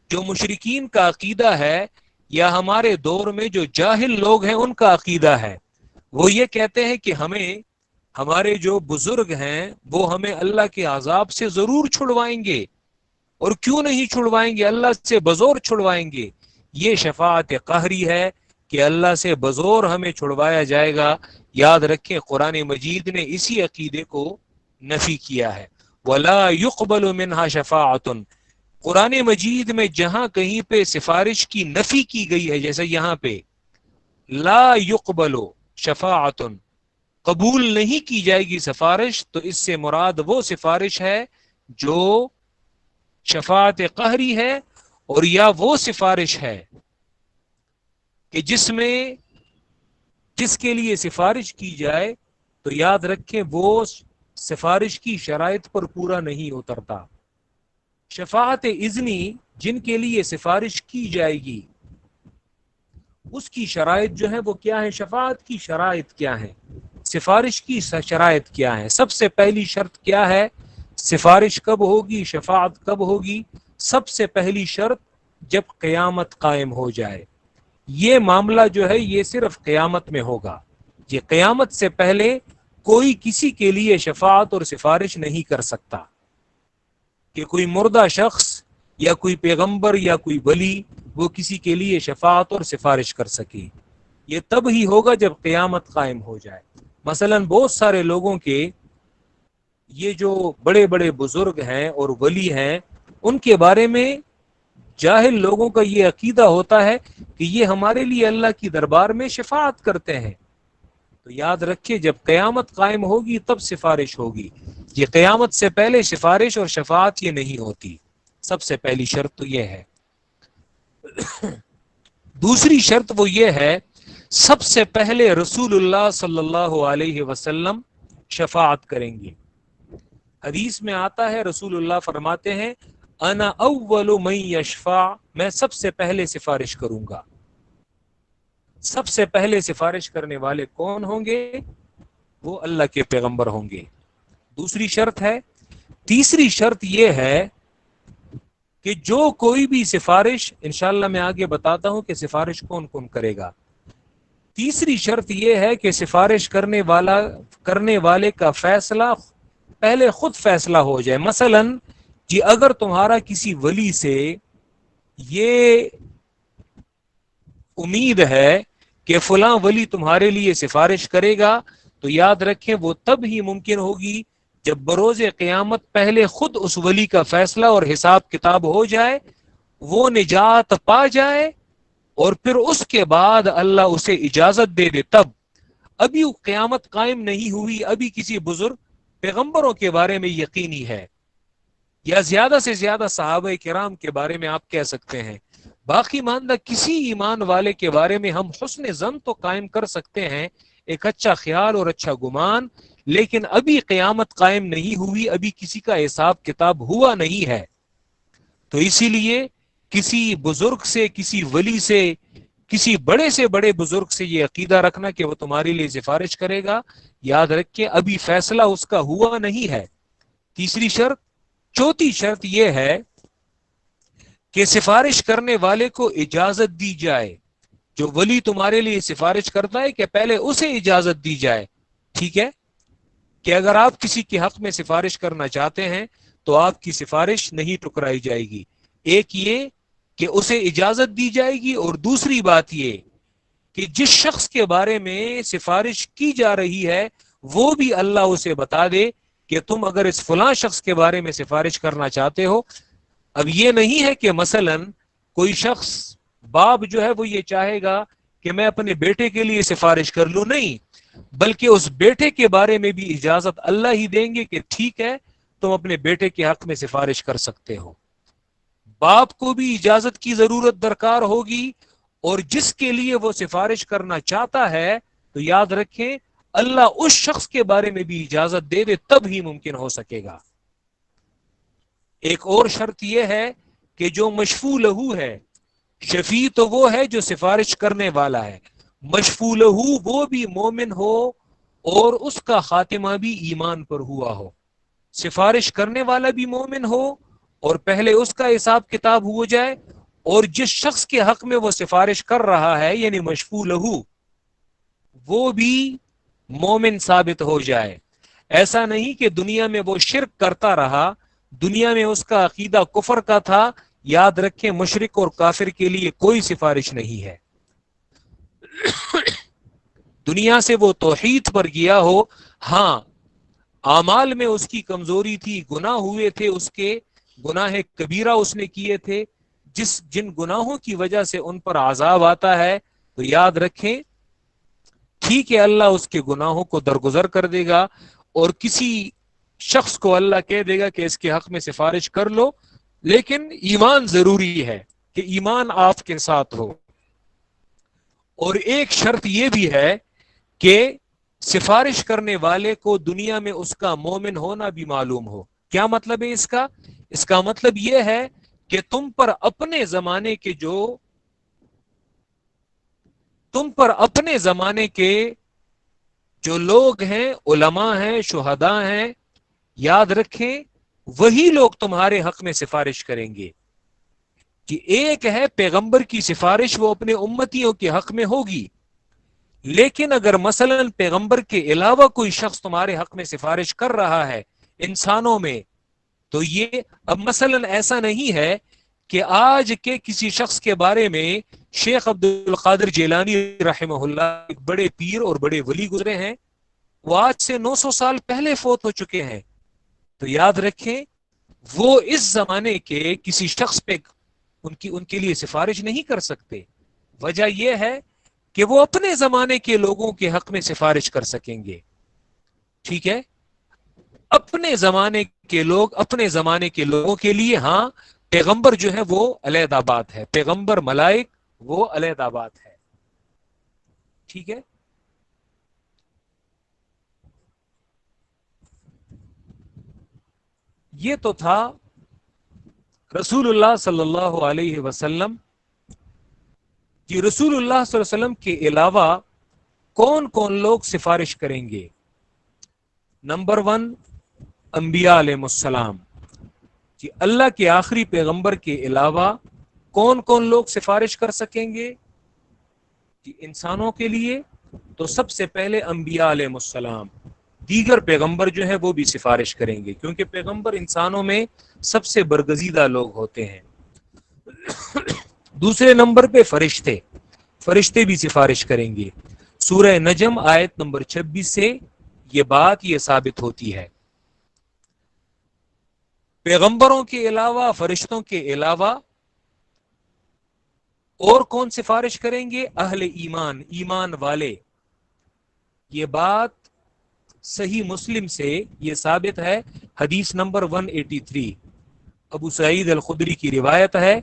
جو مشرکین کا عقیدہ ہے، یا ہمارے دور میں جو جاہل لوگ ہیں ان کا عقیدہ ہے۔ وہ یہ کہتے ہیں کہ ہمارے جو بزرگ ہیں وہ ہمیں اللہ کے عذاب سے ضرور چھڑوائیں گے، اور کیوں نہیں چھڑوائیں گے، اللہ سے بزور چھڑوائیں گے۔ یہ شفاعت قہری ہے کہ اللہ سے بزور ہمیں چھڑوایا جائے گا۔ یاد رکھیں قرآن مجید نے اسی عقیدے کو نفی کیا ہے، وَلَا يُقْبَلُ مِنْهَا شَفَاعَةٌ۔ قرآن مجید میں جہاں کہیں پہ سفارش کی نفی کی گئی ہے، جیسے یہاں پہ لا يقبل شفاعۃ، قبول نہیں کی جائے گی سفارش، تو اس سے مراد وہ سفارش ہے جو شفاعت قہری ہے، اور یا وہ سفارش ہے کہ جس کے لیے سفارش کی جائے تو یاد رکھیں وہ سفارش کی شرائط پر پورا نہیں اترتا۔ شفاعت اذنی جن کے لیے سفارش کی جائے گی اس کی شرائط جو ہے وہ کیا ہے، شفاعت کی شرائط کیا ہے، سفارش کی شرائط کیا ہے۔ سب سے پہلی شرط کیا ہے، سفارش کب ہوگی، شفاعت کب ہوگی؟ سب سے پہلی شرط جب قیامت قائم ہو جائے۔ یہ معاملہ جو ہے یہ صرف قیامت میں ہوگا، یہ قیامت سے پہلے کوئی کسی کے لیے شفاعت اور سفارش نہیں کر سکتا، کہ کوئی مردہ شخص یا کوئی پیغمبر یا کوئی ولی وہ کسی کے لیے شفاعت اور سفارش کر سکے۔ یہ تب ہی ہوگا جب قیامت قائم ہو جائے۔ مثلا بہت سارے لوگوں کے یہ جو بڑے بڑے بزرگ ہیں اور ولی ہیں ان کے بارے میں جاہل لوگوں کا یہ عقیدہ ہوتا ہے کہ یہ ہمارے لیے اللہ کی دربار میں شفاعت کرتے ہیں۔ تو یاد رکھیے جب قیامت قائم ہوگی تب سفارش ہوگی، یہ قیامت سے پہلے سفارش اور شفاعت یہ نہیں ہوتی۔ سب سے پہلی شرط تو یہ ہے۔ دوسری شرط وہ یہ ہے، سب سے پہلے رسول اللہ صلی اللہ علیہ وسلم شفاعت کریں گے۔ حدیث میں آتا ہے رسول اللہ فرماتے ہیں انا اول من یشفع، میں سب سے پہلے سفارش کروں گا۔ سب سے پہلے سفارش کرنے والے کون ہوں گے؟ وہ اللہ کے پیغمبر ہوں گے۔ دوسری شرط ہے۔ تیسری شرط یہ ہے کہ جو کوئی بھی سفارش، انشاءاللہ میں آگے بتاتا ہوں کہ سفارش کون کون کرے گا۔ تیسری شرط یہ ہے کہ سفارش کرنے والے کا فیصلہ پہلے خود فیصلہ ہو جائے۔ مثلا کہ اگر تمہارا کسی ولی سے یہ امید ہے کہ فلاں ولی تمہارے لیے سفارش کرے گا، تو یاد رکھیں وہ تب ہی ممکن ہوگی جب بروز قیامت پہلے خود اس ولی کا فیصلہ اور حساب کتاب ہو جائے، وہ نجات پا جائے، اور پھر اس کے بعد اللہ اسے اجازت دے دے۔ تب ابھی قیامت قائم نہیں ہوئی، ابھی کسی بزرگ پیغمبروں کے بارے میں یقینی ہے، یا زیادہ سے زیادہ صحابہ کرام کے بارے میں آپ کہہ سکتے ہیں، باقی ماندہ کسی ایمان والے کے بارے میں ہم حسن ظن تو قائم کر سکتے ہیں، ایک اچھا خیال اور اچھا گمان، لیکن ابھی قیامت قائم نہیں ہوئی، ابھی کسی کا حساب کتاب ہوا نہیں ہے۔ تو اسی لیے کسی بزرگ سے، کسی ولی سے، کسی بڑے سے بڑے بزرگ سے یہ عقیدہ رکھنا کہ وہ تمہارے لیے سفارش کرے گا، یاد رکھیں ابھی فیصلہ اس کا ہوا نہیں ہے۔ تیسری شرط، چوتھی شرط یہ ہے کہ سفارش کرنے والے کو اجازت دی جائے۔ جو ولی تمہارے لیے سفارش کرتا ہے کہ پہلے اسے اجازت دی جائے، ٹھیک ہے، کہ اگر آپ کسی کے حق میں سفارش کرنا چاہتے ہیں تو آپ کی سفارش نہیں ٹکرائی جائے گی۔ ایک یہ کہ اسے اجازت دی جائے گی، اور دوسری بات یہ کہ جس شخص کے بارے میں سفارش کی جا رہی ہے وہ بھی اللہ اسے بتا دے کہ تم اگر اس فلاں شخص کے بارے میں سفارش کرنا چاہتے ہو۔ اب یہ نہیں ہے کہ مثلا کوئی شخص باپ جو ہے وہ یہ چاہے گا کہ میں اپنے بیٹے کے لیے سفارش کر لوں، نہیں، بلکہ اس بیٹے کے بارے میں بھی اجازت اللہ ہی دیں گے کہ ٹھیک ہے تم اپنے بیٹے کے حق میں سفارش کر سکتے ہو۔ باپ کو بھی اجازت کی ضرورت درکار ہوگی، اور جس کے لیے وہ سفارش کرنا چاہتا ہے تو یاد رکھیں اللہ اس شخص کے بارے میں بھی اجازت دے دے تب ہی ممکن ہو سکے گا۔ ایک اور شرط یہ ہے کہ جو مشفوع لہو ہے، شفیع تو وہ ہے جو سفارش کرنے والا ہے، مشفوع لہو وہ بھی مومن ہو اور اس کا خاتمہ بھی ایمان پر ہوا ہو۔ سفارش کرنے والا بھی مومن ہو اور پہلے اس کا حساب کتاب ہو جائے، اور جس شخص کے حق میں وہ سفارش کر رہا ہے یعنی مشفوع لہو وہ بھی مومن ثابت ہو جائے۔ ایسا نہیں کہ دنیا میں وہ شرک کرتا رہا، دنیا میں اس کا عقیدہ کفر کا تھا، یاد رکھیں مشرک اور کافر کے لیے کوئی سفارش نہیں ہے۔ دنیا سے وہ توحید پر گیا ہو، ہاں اعمال میں اس کی کمزوری تھی، گناہ ہوئے تھے، اس کے گناہ کبیرہ اس نے کیے تھے، جن گناہوں کی وجہ سے ان پر عذاب آتا ہے، تو یاد رکھیں ٹھیک ہے اللہ اس کے گناہوں کو درگزر کر دے گا، اور کسی شخص کو اللہ کہہ دے گا کہ اس کے حق میں سفارش کر لو، لیکن ایمان ضروری ہے کہ ایمان آپ کے ساتھ ہو۔ اور ایک شرط یہ بھی ہے کہ سفارش کرنے والے کو دنیا میں اس کا مومن ہونا بھی معلوم ہو۔ کیا مطلب ہے اس کا؟ اس کا مطلب یہ ہے کہ تم پر اپنے زمانے کے جو لوگ ہیں، علماء ہیں، شہداء ہیں، یاد رکھیں وہی لوگ تمہارے حق میں سفارش کریں گے۔ کہ ایک ہے پیغمبر کی سفارش، وہ اپنے امتیوں کے حق میں ہوگی، لیکن اگر مثلا پیغمبر کے علاوہ کوئی شخص تمہارے حق میں سفارش کر رہا ہے انسانوں میں، تو یہ اب مثلا ایسا نہیں ہے کہ آج کے کسی شخص کے بارے میں شیخ عبد القادر جیلانی رحمہ اللہ ایک بڑے پیر اور بڑے ولی گزرے ہیں، وہ آج سے 900 سال پہلے فوت ہو چکے ہیں، تو یاد رکھیں وہ اس زمانے کے کسی شخص پہ ان کے لیے سفارش نہیں کر سکتے۔ وجہ یہ ہے کہ وہ اپنے زمانے کے لوگوں کے حق میں سفارش کر سکیں گے، ٹھیک ہے، اپنے زمانے کے لوگ اپنے زمانے کے لوگوں کے لیے، ہاں پیغمبر جو ہے وہ علیحدہ بات ہے، پیغمبر ملائک وہ علیحدہ بات ہے، ٹھیک ہے۔ یہ تو تھا رسول اللہ صلی اللہ علیہ وسلم کہ رسول اللہ صلی اللہ علیہ وسلم کے علاوہ کون کون لوگ سفارش کریں گے۔ نمبر 1 انبیاء علیہ السلام، کہ اللہ کے آخری پیغمبر کے علاوہ کون کون لوگ سفارش کر سکیں گے کہ انسانوں کے لیے، تو سب سے پہلے انبیاء علیہ السلام، دیگر پیغمبر جو ہے وہ بھی سفارش کریں گے، کیونکہ پیغمبر انسانوں میں سب سے برگزیدہ لوگ ہوتے ہیں۔ دوسرے نمبر پہ فرشتے بھی سفارش کریں گے۔ سورہ نجم آیت نمبر 26 سے یہ ثابت ہوتی ہے۔ پیغمبروں کے علاوہ، فرشتوں کے علاوہ اور کون سفارش کریں گے؟ اہل ایمان والے۔ یہ بات صحیح مسلم سے یہ ثابت ہے، حدیث نمبر 183 ابو سعید الخدری کی روایت ہے،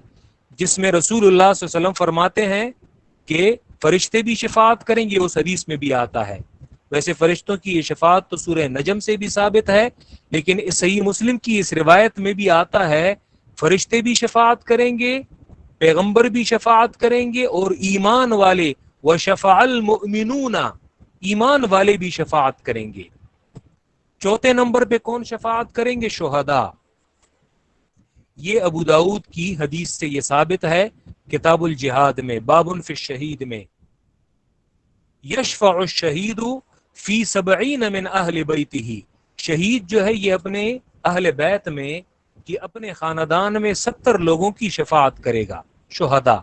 جس میں رسول اللہ صلی اللہ علیہ وسلم فرماتے ہیں کہ فرشتے بھی شفاعت کریں گے، اس حدیث میں بھی آتا ہے۔ ویسے فرشتوں کی یہ شفاعت تو سورہ نجم سے بھی ثابت ہے، لیکن صحیح مسلم کی اس روایت میں بھی آتا ہے فرشتے بھی شفاعت کریں گے پیغمبر بھی شفاعت کریں گے اور ایمان والے وشفع المؤمنون ایمان والے بھی شفاعت کریں گے۔ چوتھے نمبر پہ کون شفاعت کریں گے؟ شہداء۔ یہ ابو داؤد کی حدیث سے یہ ثابت ہے، کتاب الجہاد میں باب فی الشہید میں، یشفع الشہید فی 70 من اہل بیتہ، شہید جو ہے یہ اپنے اہل بیت میں کہ اپنے خاندان میں 70 لوگوں کی شفاعت کرے گا، شہداء۔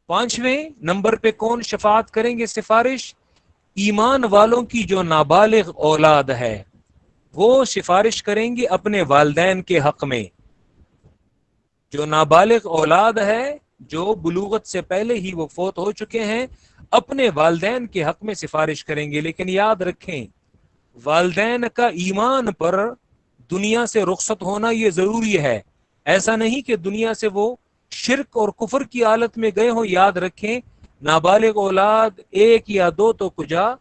پانچویں نمبر پہ کون شفاعت کریں گے سفارش؟ ایمان والوں کی جو نابالغ اولاد ہے وہ سفارش کریں گے اپنے والدین کے حق میں۔ جو نابالغ اولاد ہے، جو بلوغت سے پہلے ہی وہ فوت ہو چکے ہیں، اپنے والدین کے حق میں سفارش کریں گے۔ لیکن یاد رکھیں، والدین کا ایمان پر دنیا سے رخصت ہونا یہ ضروری ہے۔ ایسا نہیں کہ دنیا سے وہ شرک اور کفر کی حالت میں گئے ہوں۔ یاد رکھیں، نابالغ اولاد ایک یا دو تو کجا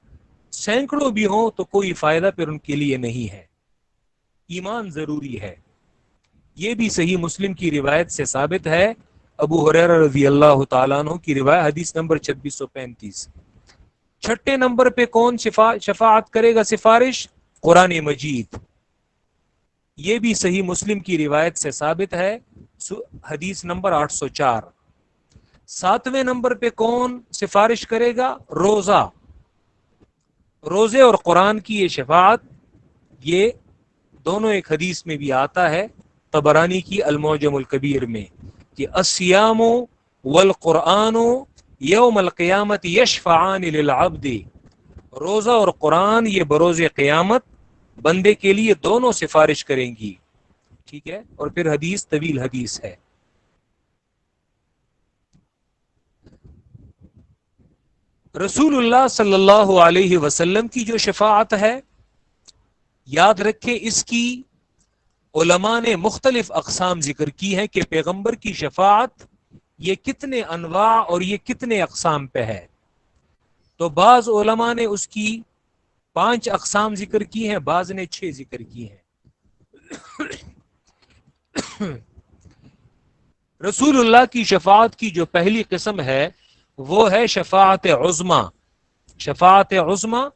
سینکڑوں بھی ہوں تو کوئی فائدہ پھر ان کے لیے نہیں ہے۔ ایمان ضروری ہے۔ یہ بھی صحیح مسلم کی روایت سے ثابت ہے، ابو ہریرہ رضی اللہ تعالیٰ عنہ کی روایت، حدیث نمبر 2635۔ چھٹے نمبر پہ کون شفاعت کرے گا سفارش؟ قرآن مجید۔ یہ بھی صحیح مسلم کی روایت سے ثابت ہے، حدیث نمبر 804۔ ساتویں نمبر پہ کون سفارش کرے گا؟ روزہ۔ روزے اور قرآن کی یہ شفاعت، یہ دونوں ایک حدیث میں بھی آتا ہے، طبرانی کی المعجم الکبیر میں، کہ الصیام والقرآن یوم القیامت یشفعان للعبد، روزہ اور قرآن یہ بروز قیامت بندے کے لیے دونوں سفارش کریں گی۔ ٹھیک ہے، اور پھر حدیث طویل حدیث ہے۔ رسول اللہ صلی اللہ علیہ وسلم کی جو شفاعت ہے، یاد رکھیں اس کی علماء نے مختلف اقسام ذکر کی ہیں کہ پیغمبر کی شفاعت یہ کتنے انواع اور یہ کتنے اقسام پہ ہے۔ تو بعض علماء نے اس کی 5 اقسام ذکر کی ہیں، بعض نے 6 ذکر کی ہیں۔ رسول اللہ کی شفاعت کی جو پہلی قسم ہے وہ ہے شفاعت عظمی۔ شفاعت عظمی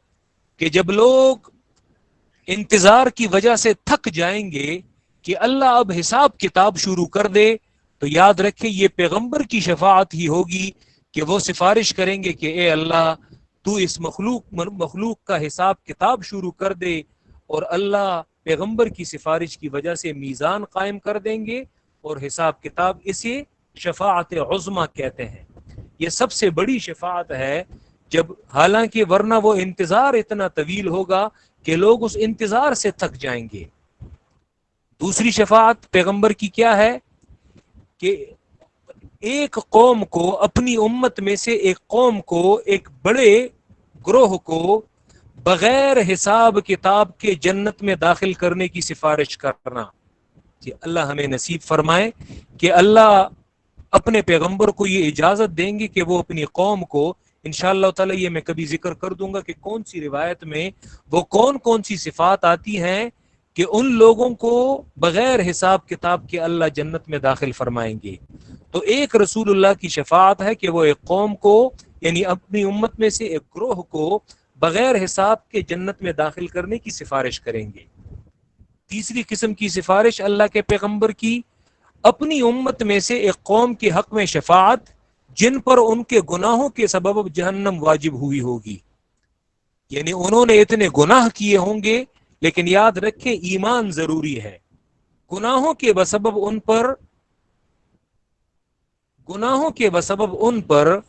کہ جب لوگ انتظار کی وجہ سے تھک جائیں گے کہ اللہ اب حساب کتاب شروع کر دے، تو یاد رکھیں یہ پیغمبر کی شفاعت ہی ہوگی کہ وہ سفارش کریں گے کہ اے اللہ تو اس مخلوق کا حساب کتاب شروع کر دے، اور اللہ پیغمبر کی سفارش کی وجہ سے میزان قائم کر دیں گے اور حساب کتاب، اسے شفاعت عظمی کہتے ہیں۔ یہ سب سے بڑی شفاعت ہے، جب حالانکہ ورنہ وہ انتظار اتنا طویل ہوگا کہ لوگ اس انتظار سے تھک جائیں گے۔ دوسری شفاعت پیغمبر کی کیا ہے کہ ایک قوم کو، اپنی امت میں سے ایک قوم کو، ایک بڑے گروہ کو بغیر حساب کتاب کے جنت میں داخل کرنے کی سفارش کرنا۔ جی اللہ ہمیں نصیب فرمائے کہ اللہ اپنے پیغمبر کو یہ اجازت دیں گے کہ وہ اپنی قوم کو، انشاءاللہ تعالی یہ میں کبھی ذکر کر دوں گا کہ کون سی روایت میں وہ کون سی صفات آتی ہیں کہ ان لوگوں کو بغیر حساب کتاب کے اللہ جنت میں داخل فرمائیں گے۔ تو ایک رسول اللہ کی شفاعت ہے کہ وہ ایک قوم کو، یعنی اپنی امت میں سے ایک گروہ کو بغیر حساب کے جنت میں داخل کرنے کی سفارش کریں گے۔ تیسری قسم کی سفارش اللہ کے پیغمبر کی، اپنی امت میں سے ایک قوم کے حق میں شفاعت جن پر ان کے گناہوں کے سبب جہنم واجب ہوئی ہوگی، یعنی انہوں نے اتنے گناہ کیے ہوں گے، لیکن یاد رکھیں ایمان ضروری ہے۔ گناہوں کے بسبب ان پر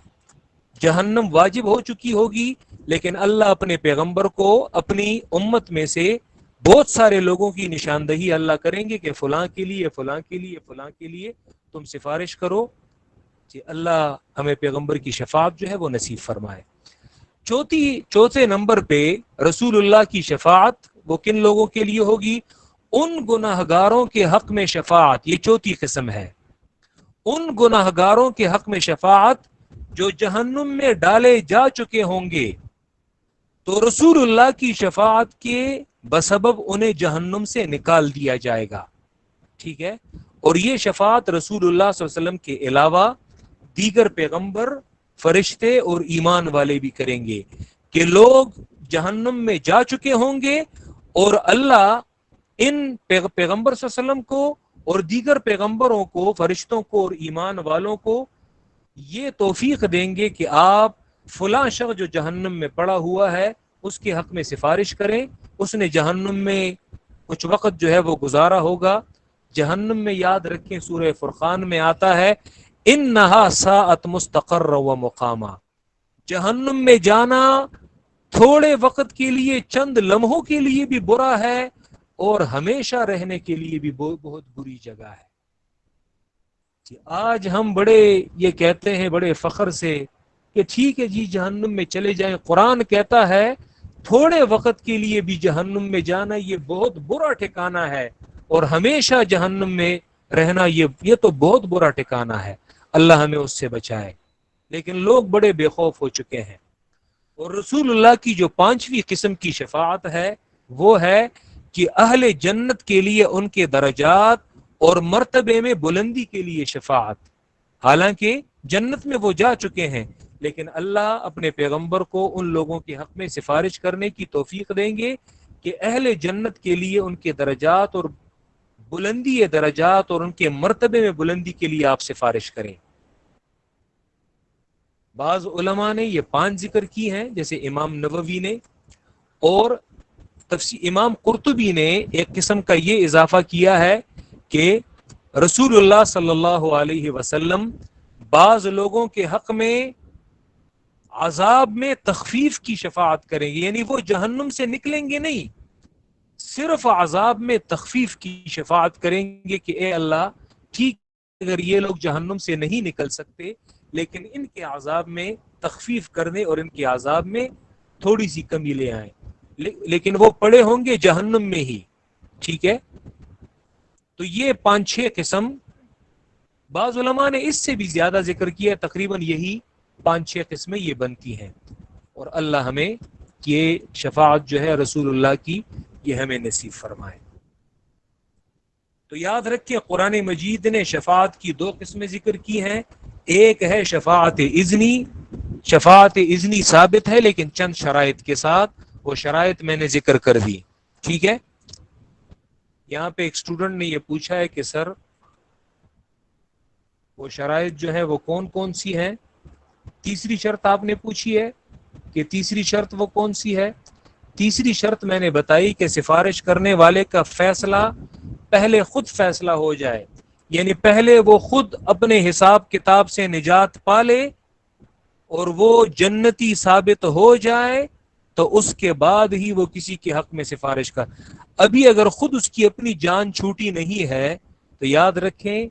جہنم واجب ہو چکی ہوگی، لیکن اللہ اپنے پیغمبر کو اپنی امت میں سے بہت سارے لوگوں کی نشاندہی اللہ کریں گے کہ فلاں کے لیے فلاں کے لیے فلاں کے لیے تم سفارش کرو۔ جی اللہ ہمیں پیغمبر کی شفاعت جو ہے وہ نصیب فرمائے۔ چوتھے نمبر پہ رسول اللہ کی شفاعت وہ کن لوگوں کے لیے ہوگی؟ ان گناہگاروں کے حق میں شفاعت، یہ چوتھی قسم ہے۔ ان گناہگاروں کے حق میں شفاعت جو جہنم میں ڈالے جا چکے ہوں گے، تو رسول اللہ کی شفاعت کے بسبب انہیں جہنم سے نکال دیا جائے گا۔ ٹھیک ہے، اور یہ شفاعت رسول اللہ صلی اللہ علیہ وسلم کے علاوہ دیگر پیغمبر، فرشتے اور ایمان والے بھی کریں گے، کہ لوگ جہنم میں جا چکے ہوں گے اور اللہ ان پیغمبر صلی اللہ علیہ وسلم کو اور دیگر پیغمبروں کو، فرشتوں کو اور ایمان والوں کو یہ توفیق دیں گے کہ آپ فلاں شخص جو جہنم میں پڑا ہوا ہے اس کے حق میں سفارش کریں، اس نے جہنم میں کچھ وقت جو ہے وہ گزارا ہوگا۔ جہنم میں یاد رکھیں سورہ فرقان میں آتا ہے انہا ساعت مستقر و مقامہ، جہنم میں جانا تھوڑے وقت کے لیے، چند لمحوں کے لیے بھی برا ہے اور ہمیشہ رہنے کے لیے بھی بہت بری جگہ ہے۔ آج ہم بڑے یہ کہتے ہیں بڑے فخر سے کہ ٹھیک ہے جی جہنم میں چلے جائیں، قرآن کہتا ہے تھوڑے وقت کے لیے بھی جہنم میں جانا یہ بہت برا ٹھکانہ ہے، اور ہمیشہ جہنم میں رہنا یہ تو بہت برا ٹھکانہ ہے، اللہ ہمیں اس سے بچائے۔ لیکن لوگ بڑے بے خوف ہو چکے ہیں۔ اور رسول اللہ کی جو 5ویں قسم کی شفاعت ہے وہ ہے کہ اہل جنت کے لیے ان کے درجات اور مرتبے میں بلندی کے لیے شفاعت، حالانکہ جنت میں وہ جا چکے ہیں لیکن اللہ اپنے پیغمبر کو ان لوگوں کے حق میں سفارش کرنے کی توفیق دیں گے کہ اہل جنت کے لیے ان کے درجات اور بلندی درجات اور ان کے مرتبے میں بلندی کے لیے آپ سفارش کریں۔ بعض علماء نے یہ 5 ذکر کی ہیں، جیسے امام نووی نے، اور امام قرطبی نے ایک قسم کا یہ اضافہ کیا ہے کہ رسول اللہ صلی اللہ علیہ وسلم بعض لوگوں کے حق میں عذاب میں تخفیف کی شفاعت کریں گے، یعنی وہ جہنم سے نکلیں گے نہیں، صرف عذاب میں تخفیف کی شفاعت کریں گے کہ اے اللہ ٹھیک اگر یہ لوگ جہنم سے نہیں نکل سکتے لیکن ان کے عذاب میں تخفیف کرنے اور ان کے عذاب میں تھوڑی سی کمی لے آئیں، لیکن وہ پڑے ہوں گے جہنم میں ہی، ٹھیک ہے۔ تو یہ 5-6 قسم، بعض علماء نے اس سے بھی زیادہ ذکر کیا، تقریباً یہی 5-6 قسمیں یہ بنتی ہیں، اور اللہ ہمیں یہ شفاعت جو ہے رسول اللہ کی یہ ہمیں نصیب فرمائے۔ تو یاد رکھیں قرآن مجید نے شفاعت کی 2 قسمیں ذکر کی ہیں، ایک ہے شفاعت اذنی، شفاعت اذنی ثابت ہے لیکن چند شرائط کے ساتھ، وہ شرائط میں نے ذکر کر دی، ٹھیک ہے۔ یہاں پہ ایک اسٹوڈنٹ نے یہ پوچھا ہے کہ سر وہ شرائط جو ہے وہ کون کون سی ہیں؟ تیسری شرط آپ نے پوچھی ہے کہ تیسری شرط وہ کون سی ہے؟ تیسری شرط میں نے بتائی کہ سفارش کرنے والے کا فیصلہ پہلے خود فیصلہ ہو جائے، یعنی پہلے وہ خود اپنے حساب کتاب سے نجات پالے اور وہ جنتی ثابت ہو جائے تو اس کے بعد ہی وہ کسی کے حق میں سفارش کر۔ ابھی اگر خود اس کی اپنی جان چھوٹی نہیں ہے تو یاد رکھیں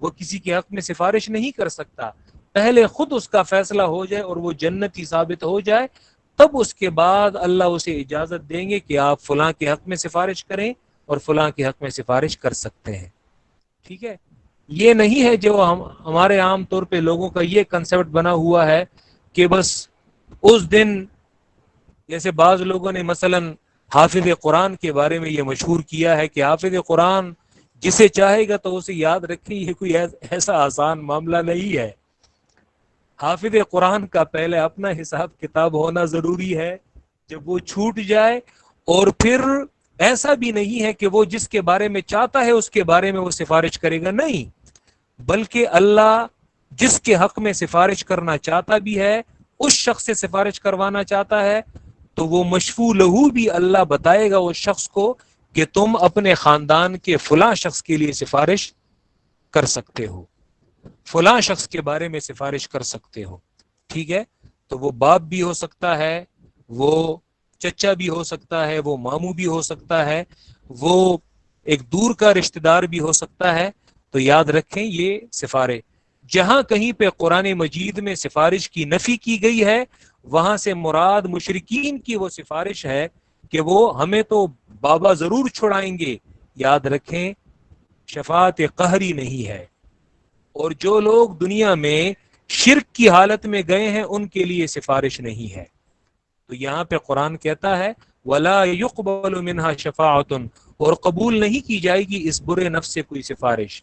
وہ کسی کے حق میں سفارش نہیں کر سکتا، پہلے خود اس کا فیصلہ ہو جائے اور وہ جنتی ثابت ہو جائے، تب اس کے بعد اللہ اسے اجازت دیں گے کہ آپ فلاں کے حق میں سفارش کریں اور فلاں کے حق میں سفارش کر سکتے ہیں، ٹھیک ہے۔ یہ نہیں ہے جو ہمارے عام طور پہ لوگوں کا یہ کنسپٹ بنا ہوا ہے کہ بس اس دن، جیسے بعض لوگوں نے مثلا حافظ قرآن کے بارے میں یہ مشہور کیا ہے کہ حافظ قرآن جسے چاہے گا تو اسے یاد رکھیں، یہ کوئی ایسا آسان معاملہ نہیں ہے۔ حافظ قرآن کا پہلے اپنا حساب کتاب ہونا ضروری ہے، جب وہ چھوٹ جائے، اور پھر ایسا بھی نہیں ہے کہ وہ جس کے بارے میں چاہتا ہے اس کے بارے میں وہ سفارش کرے گا، نہیں، بلکہ اللہ جس کے حق میں سفارش کرنا چاہتا بھی ہے، اس شخص سے سفارش کروانا چاہتا ہے تو وہ مشفوع لہو بھی اللہ بتائے گا اس شخص کو کہ تم اپنے خاندان کے فلاں شخص کے لیے سفارش کر سکتے ہو، فلاں شخص کے بارے میں سفارش کر سکتے ہو، ٹھیک ہے۔ تو وہ باپ بھی ہو سکتا ہے، وہ چچا بھی ہو سکتا ہے، وہ ماموں بھی ہو سکتا ہے، وہ ایک دور کا رشتہ دار بھی ہو سکتا ہے۔ تو یاد رکھیں یہ سفارش، جہاں کہیں پہ قرآن مجید میں سفارش کی نفی کی گئی ہے وہاں سے مراد مشرکین کی وہ سفارش ہے کہ وہ ہمیں تو بابا ضرور چھڑائیں گے، یاد رکھیں شفاعت قہری نہیں ہے، اور جو لوگ دنیا میں شرک کی حالت میں گئے ہیں ان کے لیے سفارش نہیں ہے۔ تو یہاں پہ قرآن کہتا ہے وَلَا يُقْبَلُ مِنْهَا شَفَاعَةٌ، اور قبول نہیں کی جائے گی اس برے نفس سے کوئی سفارش۔